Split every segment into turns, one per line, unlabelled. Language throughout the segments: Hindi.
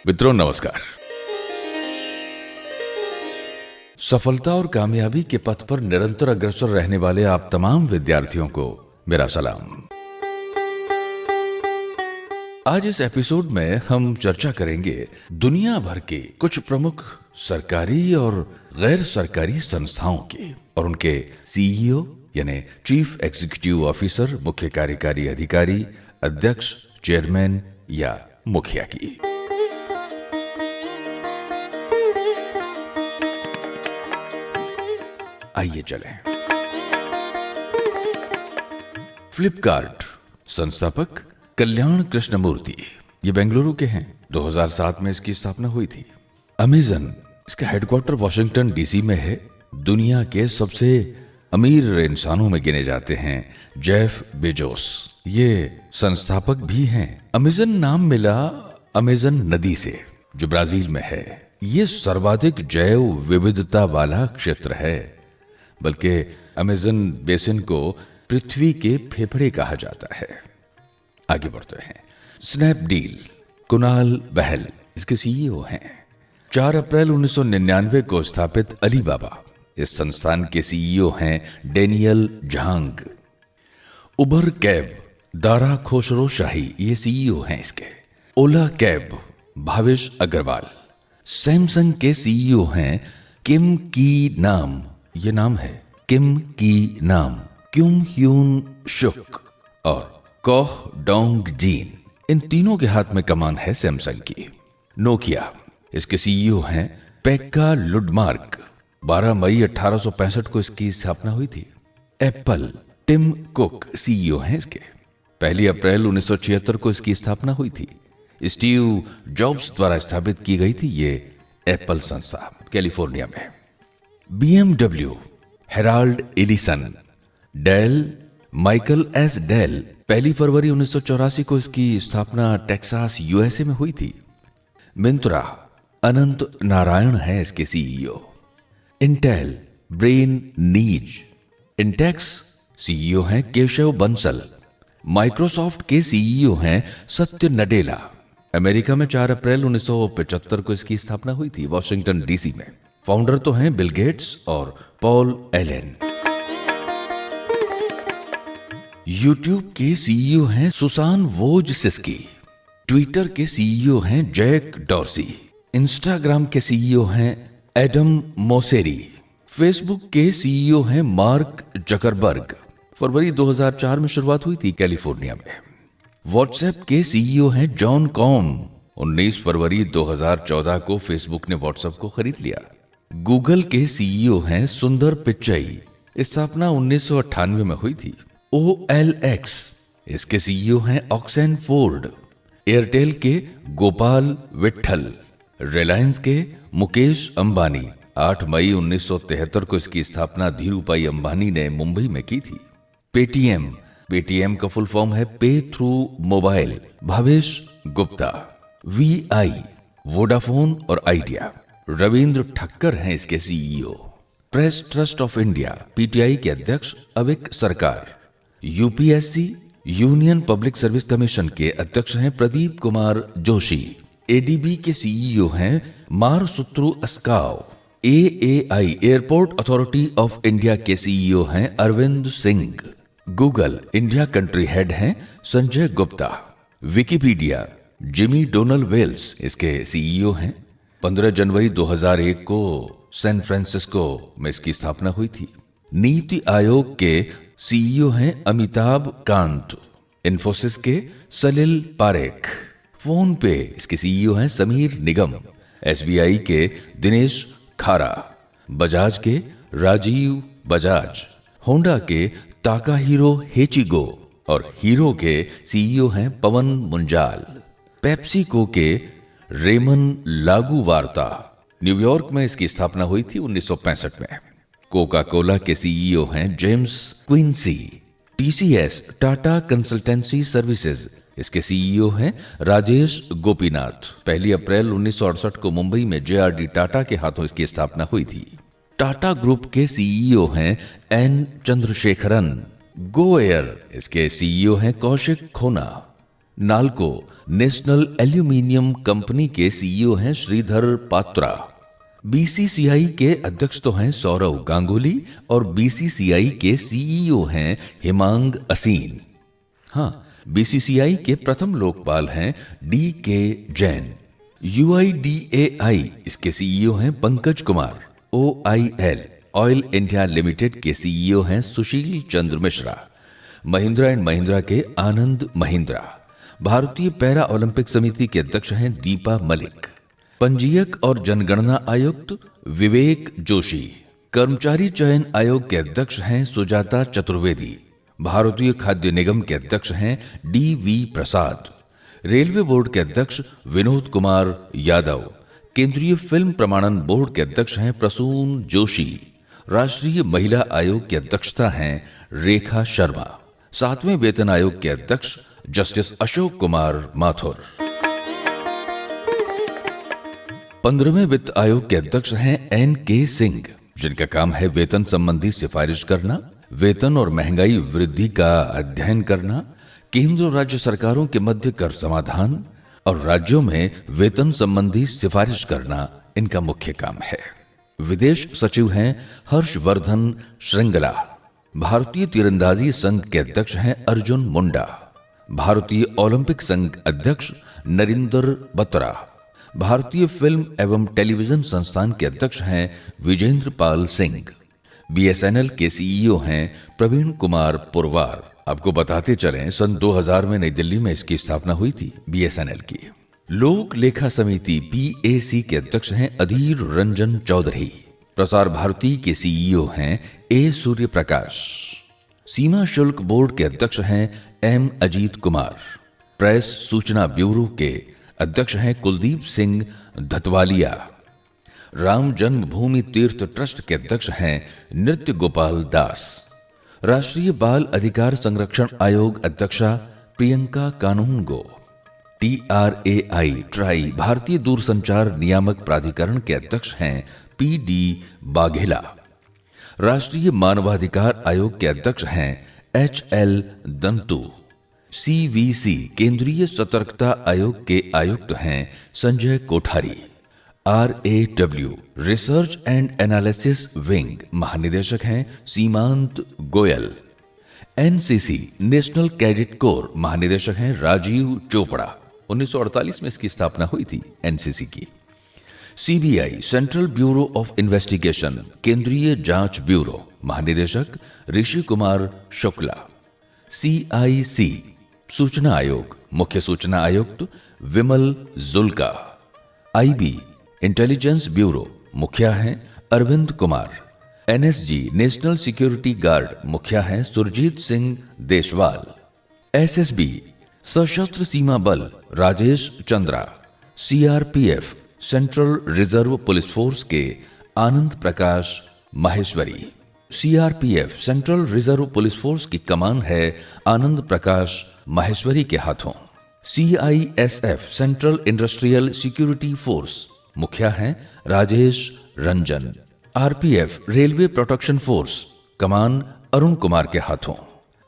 मित्रों नमस्कार। सफलता और कामयाबी के पथ पर निरंतर अग्रसर रहने वाले आप तमाम विद्यार्थियों को मेरा सलाम। आज इस एपिसोड में हम चर्चा करेंगे दुनिया भर के कुछ प्रमुख सरकारी और गैर सरकारी संस्थाओं की और उनके सीईओ यानी चीफ एग्जीक्यूटिव ऑफिसर, मुख्य कार्यकारी अधिकारी, अध्यक्ष, चेयरमैन या मुखिया की। आइए चलें। फ्लिपकार्ट संस्थापक कल्याण कृष्णमूर्ति, ये बेंगलुरु के हैं। 2007 में इसकी स्थापना हुई थी। अमेजन, इसका हेडक्वार्टर वॉशिंगटन डीसी में है। दुनिया के सबसे अमीर इंसानों में गिने जाते हैं जेफ बेजोस, ये संस्थापक भी हैं। अमेजन नाम मिला अमेजन नदी से जो ब्राजील में है। ये सर्वाधिक जैव विविधता वाला क्षेत्र है, बल्कि अमेजन बेसिन को पृथ्वी के फेफड़े कहा जाता है। आगे बढ़ते हैं। स्नैपडील, कुणाल बहल इसके सीईओ हैं। 4 अप्रैल 1999 को स्थापित अलीबाबा, इस संस्थान के सीईओ हैं Daniel Zhang. Uber cab, Dara Khosrowshahi, ये सीईओ हैं इसके। ओला कैब, भावेश अग्रवाल। सैमसंग के सीईओ हैं किम की नाम, ये नाम है किम की नाम, क्यूम ह्यून शुक और कोह डोंग जीन। इन तीनों के हाथ में कमान है सैमसंग की। नोकिया, इसके सीईओ हैं पेक्का लुडमार्क। 12 मई 1865 को इसकी स्थापना हुई थी। एप्पल, टिम कुक सीईओ हैं इसके। 1 अप्रैल 1976 को इसकी स्थापना हुई थी। स्टीव जॉब्स द्वारा स्थापित की गई थी ये एप्पल संस्था कैलिफोर्निया में। BMW, Harold Ellison. Dell, Michael S Dell. 1 फरवरी 1984 को इसकी स्थापना टेक्सास यूएसए में हुई थी। मिंत्रा, अनंत नारायण है इसके सीईओ। इंटेल, ब्रेन नीज। इंटेक्स, सीईओ हैं केशव बंसल। माइक्रोसॉफ्ट के सीईओ हैं सत्य नडेला। अमेरिका में 4 अप्रैल 1975 को इसकी स्थापना हुई थी वॉशिंगटन डीसी में। फाउंडर तो हैं बिल गेट्स और पॉल एलेन। यूट्यूब के सीईओ हैं सुसान वोजसिस्की। ट्विटर के सीईओ हैं जैक डॉर्सी। इंस्टाग्राम के सीईओ हैं एडम मोसेरी। फेसबुक के सीईओ हैं मार्क जकरबर्ग। फरवरी 2004 में शुरुआत हुई थी कैलिफोर्निया में। व्हाट्सएप के सीईओ हैं जॉन कॉम। 19 फरवरी 2014 को फेसबुक ने व्हाट्सएप को खरीद लिया। गूगल के सीईओ हैं सुंदर पिच्चई। स्थापना 1998 में हुई थी। OLX, इसके सीईओ हैं ऑक्सेन फोर्ड। एयरटेल के गोपाल विट्ठल। रिलायंस के मुकेश अंबानी। 8 मई 1973 को इसकी स्थापना धीरूभाई अंबानी ने मुंबई में की थी। पेटीएम का फुल फॉर्म है pay through mobile, Bhavesh Gupta. VI, Vodafone और आइडिया, रविंद्र ठक्कर हैं इसके CEO. Press Trust of India, PTI के अध्यक्ष Avik Sarkar. UPSC, Union Public Service Commission के अध्यक्ष हैं प्रदीप कुमार जोशी। ADB के सीईओ हैं मारसुत्रु Asakawa. AAI, airport authority of India के सीईओ हैं Arvind Singh. Google India country head हैं Sanjay Gupta. Wikipedia, Jimmy Donal Wales इसके सीईओ हैं। 15 जनवरी 2001 को सैन फ्रांसिस्को में इसकी स्थापना हुई थी। नीति आयोग के सीईओ हैं अमिताभ कांत। इन्फोसिस के सलिल पारेख। फोन पे, इसके सीईओ हैं समीर निगम। SBI के दिनेश खारा। बजाज के राजीव बजाज। होंडा के ताकाहिरो हेचिगो और हीरो के सीईओ हैं पवन मुंजाल। पेप्सिको के रेमन लागू वार्ता। न्यूयॉर्क में इसकी स्थापना हुई थी 1965 में। कोका कोला के सीईओ हैं James Quincey. TCS, Tata consultancy services, इसके सीईओ हैं राजेश गोपीनाथ। 1 अप्रैल 1968 को मुंबई में JRD टाटा के हाथों इसकी स्थापना हुई थी। टाटा ग्रुप के सीईओ हैं N चंद्रशेखरन। गो एयर, इसके सीईओ हैं कौशिक खोना। नाल्को नेशनल एल्यूमिनियम कंपनी के सीईओ हैं श्रीधर पात्रा। बीसीसीआई के अध्यक्ष तो हैं सौरव गांगुली और बीसीसीआई के सीईओ हैं हिमांग असीन। हाँ, बीसीसीआई के प्रथम लोकपाल हैं डी के जैन। यूआईडीएआई इसके सीईओ हैं Pankaj Kumar. OIL oil India limited के सीईओ हैं सुशील चंद्र मिश्रा। महिंद्रा एंड महिंद्रा के आनंद महिंद्रा। भारतीय पैरा ओलंपिक समिति के अध्यक्ष हैं दीपा मलिक। पंजीयक और जनगणना आयुक्त विवेक जोशी। कर्मचारी चयन आयोग के अध्यक्ष हैं सुजाता चतुर्वेदी। भारतीय खाद्य निगम के अध्यक्ष हैं डीवी प्रसाद। रेलवे बोर्ड के अध्यक्ष विनोद कुमार यादव। केंद्रीय फिल्म प्रमाणन बोर्ड के अध्यक्ष हैं प्रसून जोशी। राष्ट्रीय महिला आयोग की अध्यक्षता हैं रेखा शर्मा। 7वें वेतन आयोग के अध्यक्ष जस्टिस अशोक कुमार माथुर। 15वें वित्त आयोग के अध्यक्ष हैं एन के सिंह, जिनका काम है वेतन संबंधी सिफारिश करना, वेतन और महंगाई वृद्धि का अध्ययन करना, केंद्र और राज्य सरकारों के मध्य कर समाधान और राज्यों में वेतन संबंधी सिफारिश करना इनका मुख्य काम है। विदेश सचिव हैं हर्षवर्धन श्रृंगला। भारतीय तीरंदाजी संघ के अध्यक्ष हैं अर्जुन मुंडा। भारतीय ओलंपिक संघ अध्यक्ष नरिंदर बत्रा। भारतीय फिल्म एवं टेलीविजन संस्थान के अध्यक्ष हैं विजेंद्र पाल सिंह। बीएसएनएल के सीईओ हैं प्रवीण कुमार पुरवार। आपको बताते चलें, सन 2000 में नई दिल्ली में इसकी स्थापना हुई थी बीएसएनएल की। लोक लेखा समिति पीएसी के अध्यक्ष हैं अधीर रंजन चौधरी। प्रसार भारती के सीईओ हैं ए सूर्य प्रकाश। सीमा शुल्क बोर्ड के अध्यक्ष हैं एम अजीत कुमार। प्रेस सूचना ब्यूरो के अध्यक्ष हैं कुलदीप सिंह धतवालिया। राम जन्मभूमि तीर्थ ट्रस्ट के अध्यक्ष हैं नृत्य गोपाल दास। राष्ट्रीय बाल अधिकार संरक्षण आयोग अध्यक्षा प्रियंका कानूनगो। TRAI ट्राई भारतीय दूरसंचार नियामक प्राधिकरण के अध्यक्ष हैं पीडी बाघेला। राष्ट्रीय मानवाधिकार आयोग के अध्यक्ष हैं HL दंतु। CVC केंद्रीय सतर्कता आयोग के आयुक्त हैं Sanjay Kothari. RAW research and analysis wing महानिदेशक हैं सीमांत Goyal. NCC national cadet corps महानिदेशक हैं राजीव चोपड़ा। 1948 में इसकी स्थापना हुई थी NCC की। CBI central bureau of investigation केंद्रीय जांच ब्यूरो महानिदेशक ऋषि कुमार शुक्ला। CIC सूचना आयोग मुख्य सूचना आयुक्त Vimal Julka. IB intelligence bureau मुखिया हैं Arvind Kumar. NSG national security guard मुखिया हैं Surjit Singh Deswal. SSB Sashastra Seema Bal Rajesh Chandra. CRPF central reserve police force के Anand Prakash Maheshwari. CRPF central reserve police force की कमान है आनंद प्रकाश माहेश्वरी के हाथों। CISF central industrial security force मुखिया हैं Rajesh Ranjan. RPF railway protection force कमान अरुण कुमार के हाथों।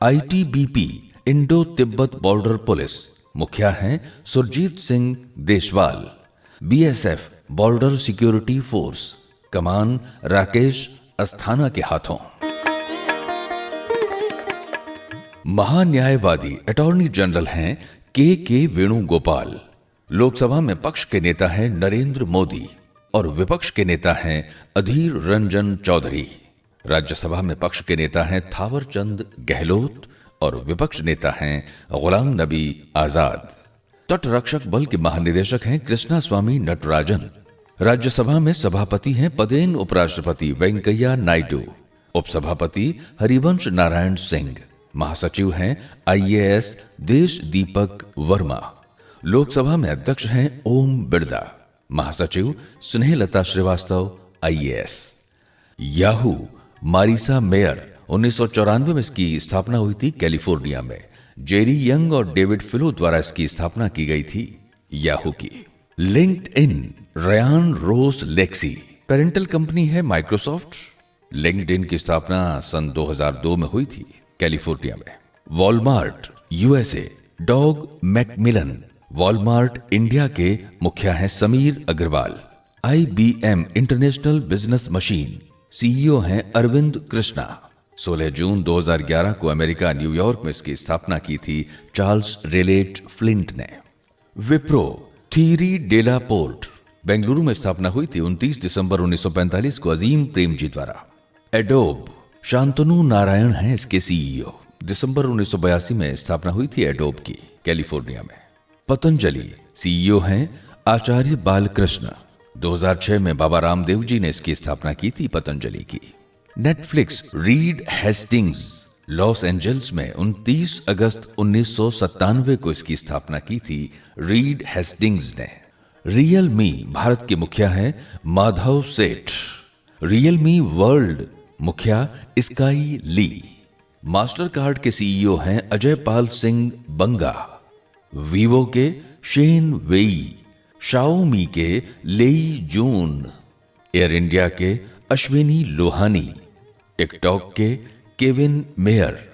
ITBP Indo Tibet border police मुखिया हैं Surjit Singh Deswal. BSF border security force कमान राकेश अस्थाना के हाथों। महान्यायवादी अटॉर्नी जनरल हैं के वेणुगोपाल। लोकसभा में पक्ष के नेता हैं नरेंद्र मोदी और विपक्ष के नेता हैं अधीर रंजन चौधरी। राज्यसभा में पक्ष के नेता हैं थावरचंद गहलोत और विपक्ष नेता हैं गुलाम नबी आजाद। तट रक्षक बल के महानिदेशक हैं कृष्णा स्वामी नटराजन। राज्यसभा में सभापति हैं पदेन उपराष्ट्रपति वेंकैया नायडू। उपसभापति हरिवंश नारायण सिंह। महासचिव हैं IAS देश दीपक वर्मा। लोकसभा में अध्यक्ष हैं ओम बिरला। महासचिव Snehlata Shrivastava IAS। Yahoo Marissa Mayer 1994 में इसकी स्थापना हुई थी कैलिफोर्निया में। जेरी यंग और डेविड फिलो द्वारा इसकी स्थापना की गई थी याहू की। LinkedIn Ryan Roslansky parental company है माइक्रोसॉफ्ट। लिंक्डइन की स्थापना सन 2002 में हुई थी कैलिफोर्निया में। Walmart USA Doug McMillon. Walmart India के मुखिया हैं Sameer Agarwal. IBM international business machine CEO हैं अरविंद कृष्णा। 16 जून 2011 को अमेरिका न्यूयॉर्क में इसकी स्थापना की थी चार्ल्स रेलेट फ्लिंट ने। विप्रो थीरी डेला पोर्ट बेंगलुरु में स्थापना हुई थी 29 दिसंबर 1945 को अजीम प्रेमजी द्वारा। एडोब शांतनु नारायण हैं इसके CEO। दिसंबर 1982 में स्थापना हुई थी एडोब की कैलिफोर्निया में। पतंजलि CEO हैं आचार्य बालकृष्ण। 2006 में बाबा रामदेव जी ने इसकी स्थापना की थी पतंजलि की। Netflix Reed Hastings Los Angeles में 29 अगस्त 1997 को इसकी स्थापना की थी रीड हेस्टिंग्स ने। रियलमी भारत के मुखिया हैं माधव सेठ। रियलमी वर्ल्ड मुखिया स्काई ली। मास्टर कार्ड के CEO हैं अजय पाल सिंह बंगा। वीवो के शेन वेई। शाओमी के लेई जून। एयर इंडिया के अश्विनी लोहानी। टिकटॉक के केविन मेयर।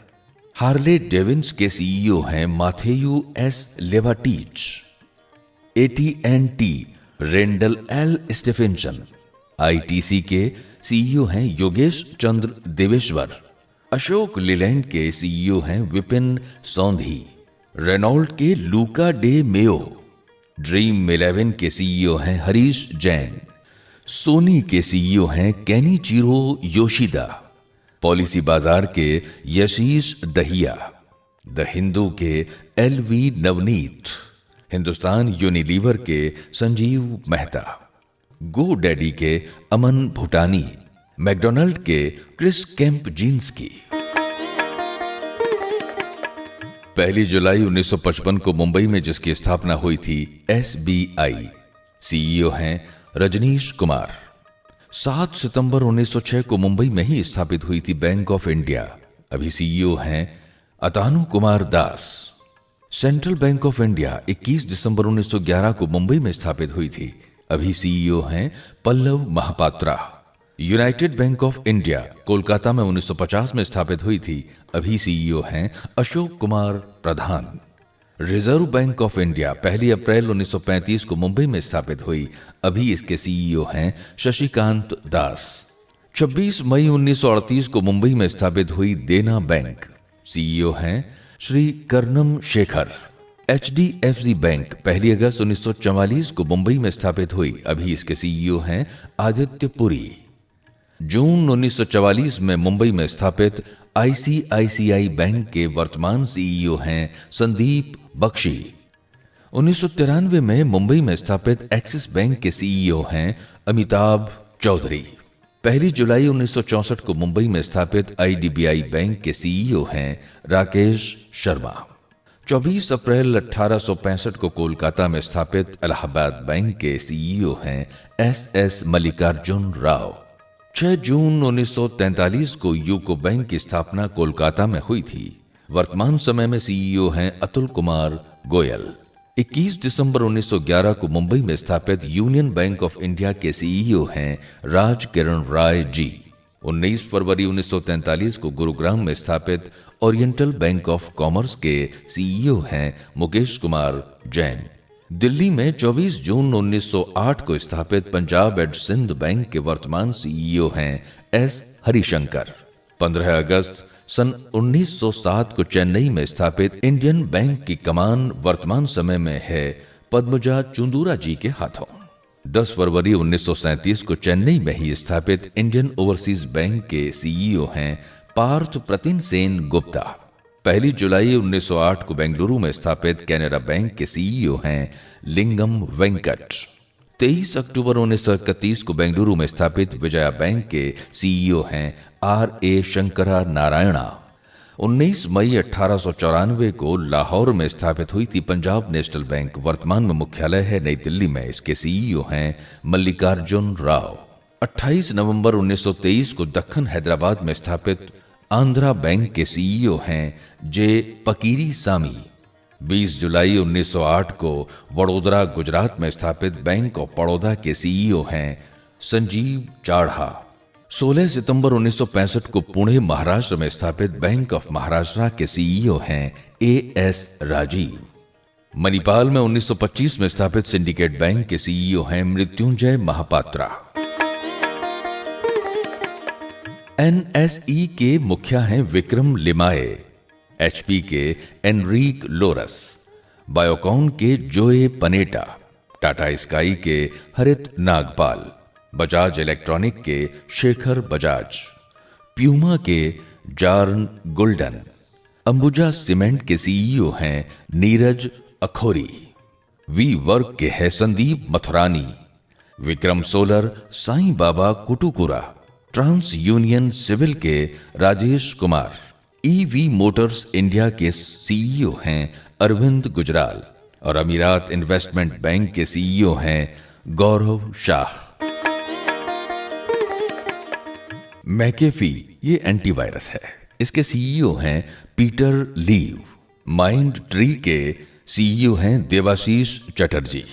हार्ले डेविन्स के CEO हैं Matthew S Levatich. AT&T Randall L Stephenson. ITC के CEO हैं योगेश चंद्र देवेश्वर। अशोक लीलैंड के CEO हैं विपिन सौंधी। रेनॉल्ट के लूका डे मेयो। ड्रीम 11 के CEO हैं हरीश जैन। सोनी के CEO हैं केनिचिरो योशिदा। पॉलिसी बाजार के यशीश दहिया। द हिंदू के LV नवनीत। हिंदुस्तान यूनिलीवर के संजीव मेहता। गो डैडी के अमन भूटानी। मैकडॉनल्ड के क्रिस कैंप जींस्की। 1 जुलाई 1955 को मुंबई में जिसकी स्थापना हुई थी SBI। CEO हैं रजनीश कुमार। 7 सितंबर 1906 को मुंबई में ही स्थापित हुई थी बैंक ऑफ इंडिया। अभी CEO हैं Atanu Kumar Das. Central bank of India 21 दिसंबर 1911 को मुंबई में स्थापित हुई थी। अभी CEO हैं Pallav Mohapatra. United Bank of India Kolkata में 1950 में स्थापित हुई थी। अभी CEO हैं Ashok Kumar Pradhan. Reserve Bank of India 1 अप्रैल 1935 को मुंबई में स्थापित हुई। अभी इसके CEO हैं शशिकांत दास। 26 मई 1938 को मुंबई में स्थापित हुई देना बैंक। CEO हैं श्री कर्णम शेखर। HDFC बैंक 1 अगस्त 1944 को मुंबई में स्थापित हुई। अभी इसके CEO हैं आदित्य पुरी। जून 1944 में मुंबई में स्थापित ICICI बैंक के वर्तमान CEO हैं संदीप बख्शी। 1993 में मुंबई में स्थापित एक्सिस बैंक के CEO हैं अमिताभ चौधरी। 1 जुलाई 1964 को मुंबई में स्थापित IDBI बैंक के CEO हैं राकेश शर्मा। 24 अप्रैल 1865 को कोलकाता में स्थापित इलाहाबाद बैंक के CEO हैं SS मल्लिकार्जुन राव। 6 जून 1943 को यूको बैंक की स्थापना कोलकाता में हुई थी। वर्तमान समय में CEO हैं अतुल कुमार गोयल। 21 दिसंबर 1911 को मुंबई में स्थापित यूनियन बैंक ऑफ इंडिया के CEO हैं राज किरण राय जी। 19 फरवरी 1943 को गुरुग्राम में स्थापित ओरिएंटल बैंक ऑफ कॉमर्स के CEO हैं मुकेश कुमार जैन। दिल्ली में 24 जून 1908 को स्थापित पंजाब एंड सिंध बैंक के वर्तमान CEO हैं S हरिशंकर। 15 अगस्त सन 1907 को चेन्नई में स्थापित इंडियन बैंक की कमान वर्तमान समय में है पद्मजा चुंदूरा जी के हाथों। 10 फरवरी 1937 को चेन्नई में ही स्थापित इंडियन ओवरसीज बैंक के CEO हैं पार्थ प्रतिन सेन गुप्ता। 1 जुलाई 1908 को बेंगलुरु में स्थापित कैनरा बैंक के CEO हैं लिंगम वेंकट। 23 अक्टूबर 1931 को बेंगलुरु में स्थापित विजया बैंक के CEO हैं R.A. शंकरा नारायणा। 19 मई 1894 को लाहौर में स्थापित हुई थी पंजाब नेशनल बैंक। वर्तमान में मुख्यालय है नई दिल्ली में। इसके CEO हैं मल्लिकार्जुन राव। 28 नवंबर 1923 को दक्खन हैदराबाद में स्थापित आंध्रा बैंक के CEO हैं जे पकीरी सामी। 20 जुलाई 1908 को वडोदरा गुजरात में स्थापित बैंक ऑफ बड़ौदा के CEO हैं संजीव चाढ़ा। 16 सितंबर 1965 को पुणे महाराष्ट्र में स्थापित बैंक ऑफ महाराष्ट्र के सीईओ हैं एएस राजीव। मणिपाल में 1925 में स्थापित सिंडिकेट बैंक के सीईओ हैं मृत्युंजय महापात्रा। एनएसई के मुखिया हैं विक्रम लिमाये, एचपी के एनरीक लोरस, बायोकॉन के जोए पनेटा, टाटा स्काई के हरित नागपाल, बजाज इलेक्ट्रॉनिक के शेखर बजाज, प्यूमा के जार्न गुल्डन, अंबुजा सीमेंट के सीईओ हैं नीरज अखोरी, वी वर्क के हैं Sandeep मथुरानी, Vikram solar Sai Baba कुटुकुरा, trans union civil के Rajesh Kumar, EV Motors India के सीईओ हैं अरविंद गुजराल और अमीरात इन्वेस्टमेंट बैंक के सीईओ हैं गौरव शाह। मैकेफी ये एंटीवायरस है, इसके सीईओ हैं पीटर लीव। माइंड ट्री के सीईओ हैं देवाशीष चटर्जी।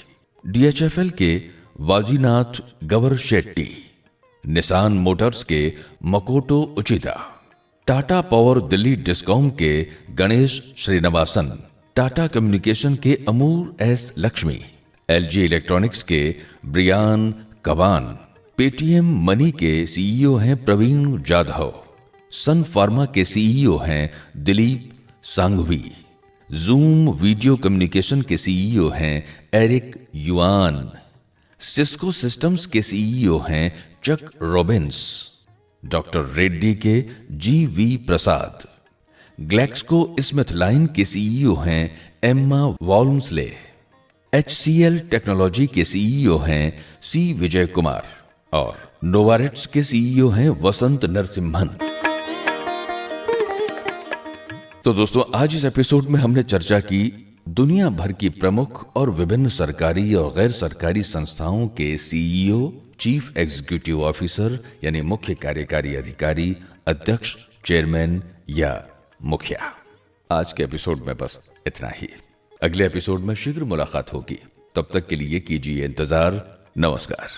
डीएचएफएल के वाजीनाथ गवर शेट्टी, निसान मोटर्स के Makoto Uchida, Tata power Delhi discom के गणेश श्रीनिवासन, टाटा कम्युनिकेशन के Amur S Lakshmi, LG electronics के ब्रियान कबान, पेटीएम मनी के सीईओ हैं प्रवीण जाधव, सन फार्मा के सीईओ हैं Dilip Shanghvi, Zoom video communication के सीईओ हैं एरिक युआन, सिस्को सिस्टम्स के सीईओ हैं चक रॉबिन्स, डॉक्टर रेड्डी के जीवी प्रसाद, ग्लैक्सको स्मिथलाइन के सीईओ हैं एम्मा वॉल्मसले, एचसीएल टेक्नोलॉजी के सीईओ हैं सी विजय कुमार और नोवारेट्स के सीईओ हैं वसंत नरसिम्हन। तो दोस्तों, आज इस एपिसोड में हमने चर्चा की दुनिया भर की प्रमुख और विभिन्न सरकारी और गैर सरकारी संस्थाओं के सीईओ, चीफ एग्जीक्यूटिव ऑफिसर यानी मुख्य कार्यकारी अधिकारी, अध्यक्ष, चेयरमैन या मुखिया। आज के एपिसोड में बस इतना ही। अगले एपिसोड में शीघ्र मुलाकात होगी। तब तक के लिए कीजिए इंतजार। नमस्कार।